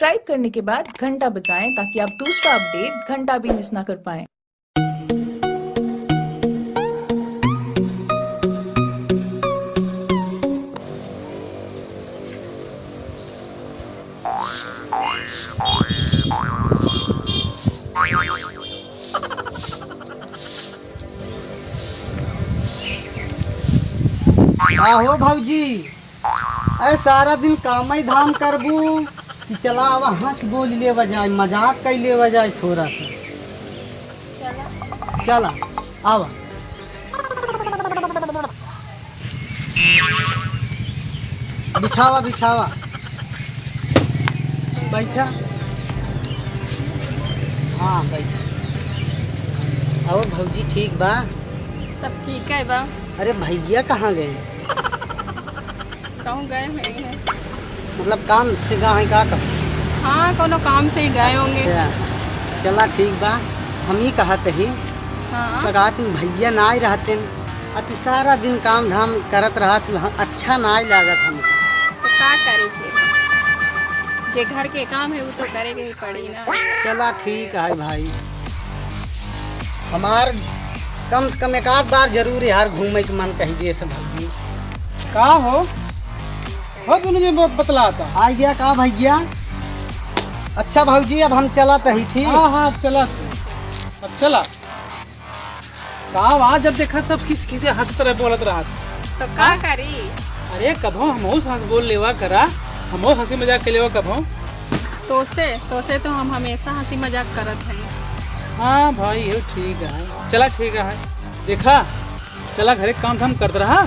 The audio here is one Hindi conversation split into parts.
सब्सक्राइब करने के बाद घंटा बजाएं ताकि आप दूसरा अपडेट घंटा भी मिस ना कर पाएं। आहो भौजी, अरे सारा दिन काम ही धाम करबू कि चला अब हंस बोल ले बजाए, मजाक कर ले बजाए थोड़ा सा। चला आवा। बिछावा बिछावा, बैठा। हाँ बैठा। और भौजी ठीक बा? सब ठीक है बा। अरे भैया कहाँ गए? कहूँ गए हैं? मतलब काम से गए हैं का? हाँ कोनो काम से ही गए होंगे। अच्छा चला ठीक बा। हम ही कहते ही हाँ भैया ना ही रहते और तू सारा दिन काम धाम करत रहा तू, अच्छा ना ही लागत हमको। तो क्या करे फिर, जे घर के काम है वो तो करे के ही पड़ी ना। चला ठीक है भाई, हमार कम से कम एक आध बार जरूर यार घूमे के मन कही दे सब भौजी। का हो तुमने बहुत बतलाता। आ गया का भैया? अच्छा भौजी अब हम चला ही ठीक। हाँ चला अब चला। कहा जब देखा सब किसी हंस तरह बोलत रहा तो क्या करी? अरे कभो हम हंस बोल लेवा करा, हम हंसी मजाक के लेवा कभो। तो से हम हमेशा हंसी मजाक करत हैं। हाँ भाई ये ठीक है, चला ठीक है। देखा चला घरे काम धाम करते रहा,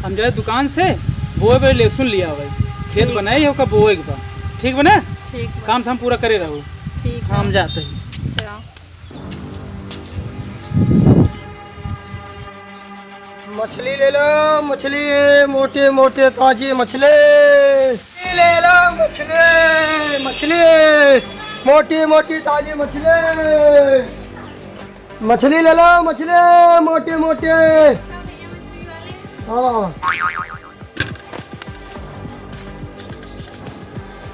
हम जाए दुकान से बोए पे लहसुन लिया भाई, खेत बनाए हो का बोए के बाद। ठीक बने? ठीक काम धाम पूरा करे रहो। ठीक हम जाते हैं। मछली ले लो, मछली मोटे मोटे ताजी मछली ले लो, मछली मछली मोटी मोटी ताजी मछली, मछली ले लो, मछली मोटे मोटे। हाँ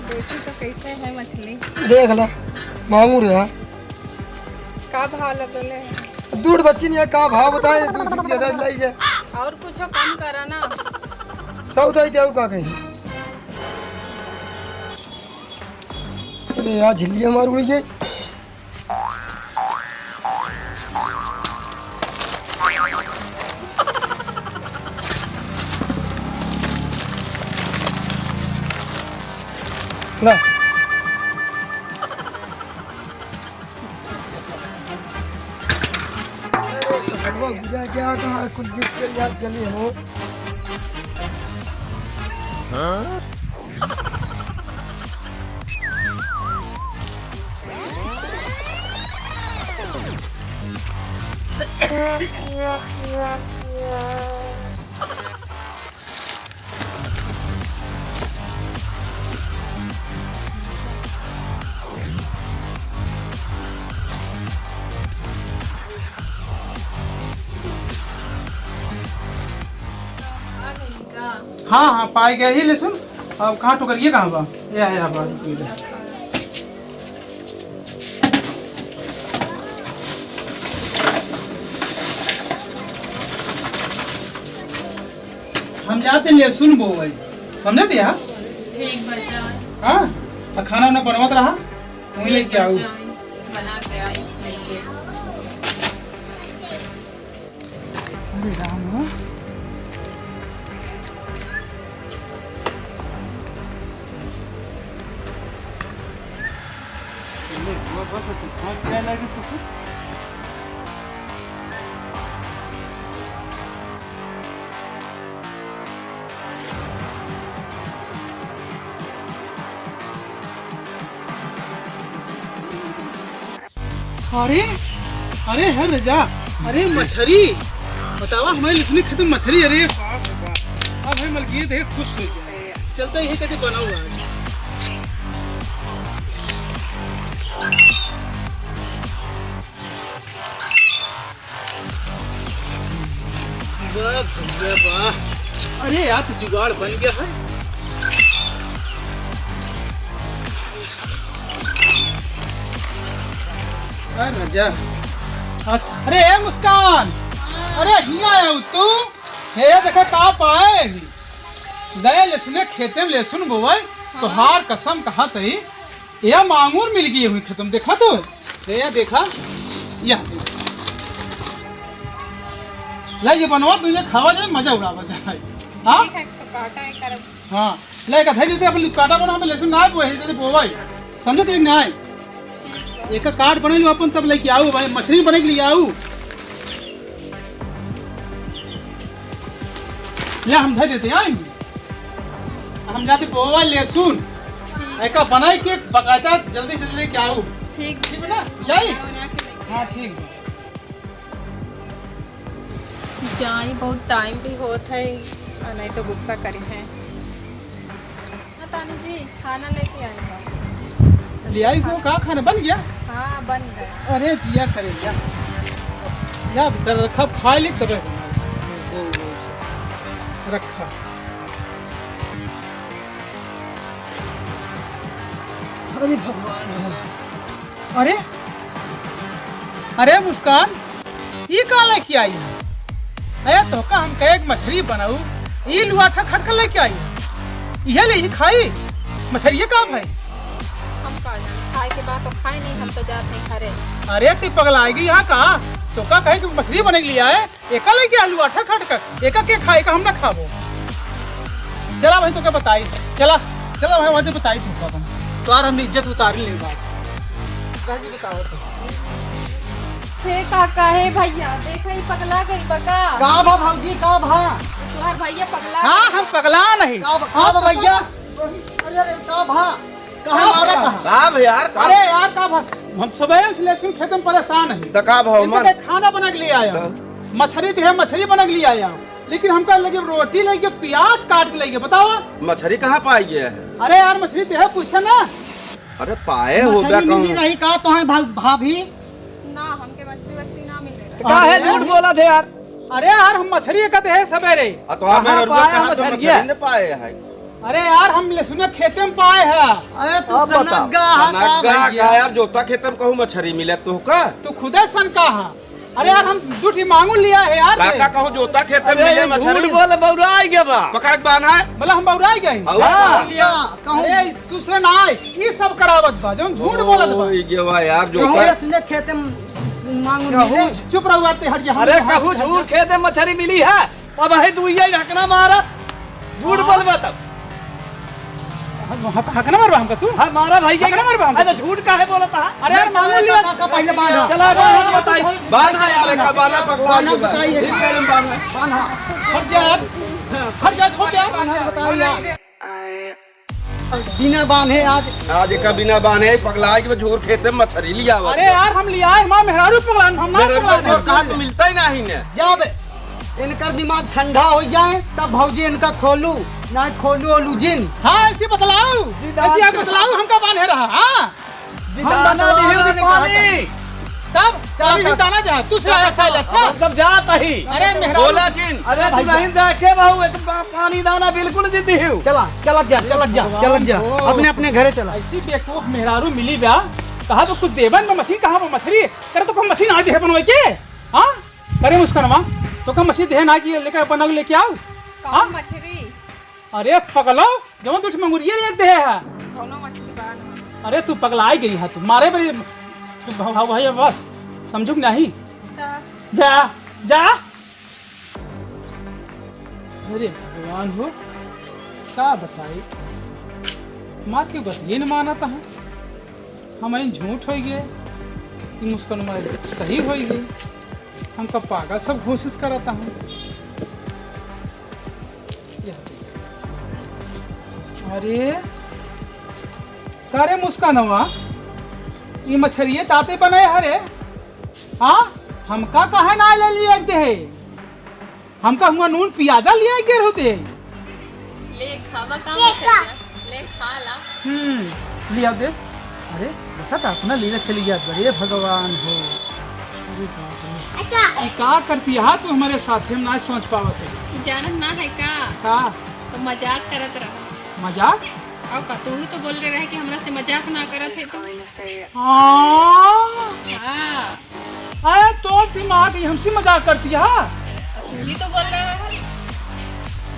देखी तो कैसे है मछली? देख लो मांगू रे। का भाव लगल है? दूध बच्ची नहीं है, का भाव बताए? 200 रुपया दे लाई। और कुछ कम करा ना। 100 दे दे का कहीं। अरे यार झिल्ली हमारी उड़ गई। ला जा कहाँ कुछ यार चली हो। हाँ? हाँ पाए गया ही लहसुन। अब कहाँ टोकर ये कहाँ बा? ये आया बा। हम जाते लहसुन बोए, समझते यार? ठीक बचा। हाँ खाना वाना बनवात रहा, वहीं लेके आओ। बना के आई लेके। अरे राम, क्या लगे ससुर? अरे अरे है रजा, अरे मछली बतावा हमारे लिखने खत्म मछली। अरे बाप रे बाप, अब है मलकियत है खुश हो जाए। चलता ही कैसे बना हुआ है। वाह भैया वाह, अरे यार तो जुगाड़ बन गया है। राजा। अरे ए मुस्कान, अरे हिया आया तू? हे देखा का पाए गए लहसुन खेते में लहसुन बोवल तो हार कसम कहा तई या मांगूर मिल गई हुई खत्म देखा तो ये देखा या ला ये बनवा तुझे खावा जाए मजा उड़ावा जाए। हाँ ठीक है तो काटा है कर हाँ ले कथा देते अपन काटा बना हमें लहसुन ना बोए जैसे बोवाई समझे तेरे ना एक का कार्ड बने लो अपन तब लेके आऊ भाई मछली बने के लिए आऊ ले हम धर देते हैं हम जाते बोवा लहसुन एक का बनाई के बकायदा जल्दी से जल्दी क्या आऊ ठीक ठीक है ना जाई बना के लेके हाँ ठीक जाई बहुत टाइम भी होता है और नहीं तो गुस्सा करी है तानी जी खाना लेके आएगा ले आई को का खाना बन गया हाँ बन गए अरे जिया करे या कर रखा फाइल तब रखा अरे भगवान अरे अरे मुस्कान ये कहाँ लेके आई है अरे तो का हम कहे मछली बनाऊ ये लुआठा खटकर लेके आई है यह ले ही खाई मछली कहाँ भाई हम खा जाए खाए के बाद तो खाए नहीं हम तो जाते नहीं खा रहे अरे ती पगला आएगी यहाँ का तो का कहे कि मछली बने के लिए आए एका लेके आलू आठा खटकर एका के खाएगा हम ना खाबो चला भाई तो क्या बताई चला चला भाई वहां बताई तू तो यार हमने इज्जत उतार ली बात कैसे बताओ तो हे काका हे भैया देखा ही पगला गई बका का भा भौजी का भा तुहार भैया पगला हाँ हम पगला नहीं का भा भैया अरे अरे का भा कहाँ मारा कहाँ साहब यार अरे यार का हम सवेरे से लहसुन खेत में परेशान है दका भाव इनका मन खाना बना के लिए आया मछली तो है मछली बना के लिए आया लेकिन हमका लगे रोटी लेके प्याज काट के लेके बताओ मछली कहाँ पाई गया है? अरे यार मछली तो है पूछा ना अरे पाए हो गया मछली मिली नहीं का तो है भाभी ना हमके मछली ना मिलेगा का है झूठ बोला थे यार अरे यार हम मछली कहते हैं सवेरे तो हमें कहाँ रुपया पाए कहाँ हम तो मछली मछली ने पाए है? अरे यार हम लहसुन खेते में पाए हैं अरे तू सनग्गा हा सनक का गई भा क्या यार जोता खेतम कहूँ मछली मिले तो का तू खुदे सन का है अरे यार हम दूठी मांगू लिया है यार काका कहूँ जोता खेतम मिले मछली बोल बौरा गया बा पका के बाना है मतलब हम बौराई गए और कहूँ अरे दूसरे ना आए ये सब करावत बा जो झूठ बोलत बा ओए गेवा यार कहूँ जोता इसने खेते में मांगू मिले चुप रहो आते हट जा अरे कहू झूठ खेते मछली मिली है अब है तू ये ढकना मारा झूठ बोलबा तब हकना मारबा हमका तू हमारा भाई हकना मारबा हमका अरे झूठ काहे बोलता है अरे यार मांगू लिया का पहले बांधा चला बात बताई बाना यार का बाना पकवा बाना बताइए बांधा हट जा छोड़ जा बांधा बताइए बिना बांधे आज का बिना बाने पगला के झूर खेते में मछली लिया हुआ अरे यार हम लिया है मां मेहरारू पगलान हम ना मेरे को पगलान कहा तो मिलता ही नहीं ने जब इनका दिमाग ठंडा हो जाए तब भौजी इनका खोलू ना खोलू ओलू जिन हां ऐसे बतलाओ ऐसे आप बतलाओ हमका बांधे रहा हां हम बना दी पानी तब चल दाना जा तू से आया खाए अच्छा मतलब जाता ही अरे मेहरारू बोला जिन अरे तू नहीं देखे रहू एक पानी दाना बिल्कुल जिद्दी हूं चला चलत जा अपने अपने घरे चला ऐसी बेवकूफ मेहरारू मिली बा कहा तो कुछ देवन में मछली कहां पे मछली करे तो कोई मछली ना दे बनवे के हां करे मुस्कानवा तो का मछली दे ना की लेके बना लेके आओ कौन मछली अरे पगलो जवन तुझ मंगुरिया एक दे है कौनो मछली बान अरे तू पगलाई गई है तू मारे बड़ी तू भाई बस समझू नहीं जा जा अरे भगवान हो क्या बताई मार के बतिए न माना था हम झूठ हो गए मुस्कान सही हो गई हमका पागा सब कोशिश कराता हूँ अरे करे मुस्कानवा ये मछलिए ताते बने हरे हाँ हमका कहा ना ले लिया दे हमका हुआ नून पियाजा लिया गिर होते ले खावा काम ले खा ला लिया दे अरे देखा था अपना लीला चली गया बड़े भगवान हो अरे बाप रे ये का करती है तू हमारे साथ हम ना सोच पावत है जानत ना है का तो मजाक करत रहा मजाक और का तू ही तो बोल रहे कि हमरा से मजाक ना करत है तू हाँ हाँ तेरी माँ की हमसे मजाक करती है। तू ही तो बोल रहा है।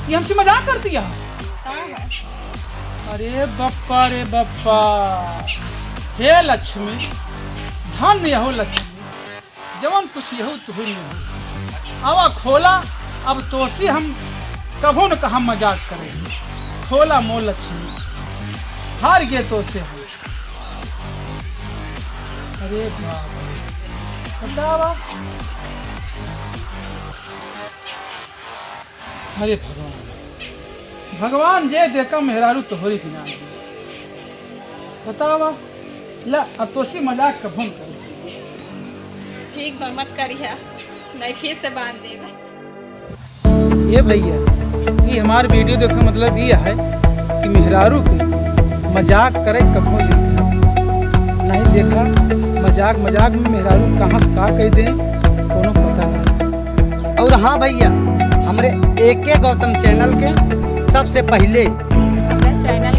ये हमसे मजाक करती है। कहाँ है? अरे बप्पा रे बप्पा, हे लक्ष्मी, धन्य हो लक्ष्मी, जवन कुछ यहू तुहू नहीं हो। आवा खोला, अब तो से हम कभो न कहा मजाक करें। खोला मो लक्ष्मी, हार गए तो से हम। अरे बाप रे, बतावा। अरे भगवान, भगवान जे देखा मेहरारू तोहरी बिना बतावा। ला अतोसी मजाक कभो न करे। ठीक बा, मत करिया, नहीं फिर से बांध देगा। ये भैया, ये हमार वीडियो देखने मतलब ये है कि मेहरारू के मजाक करे कभो नहीं देखा। मजाक मजाक में मेहरारू कहाँ से का कह दे कोनो पता नहीं। और हाँ भैया, हमरे AK गौतम चैनल के सबसे पहले हमारा चैनल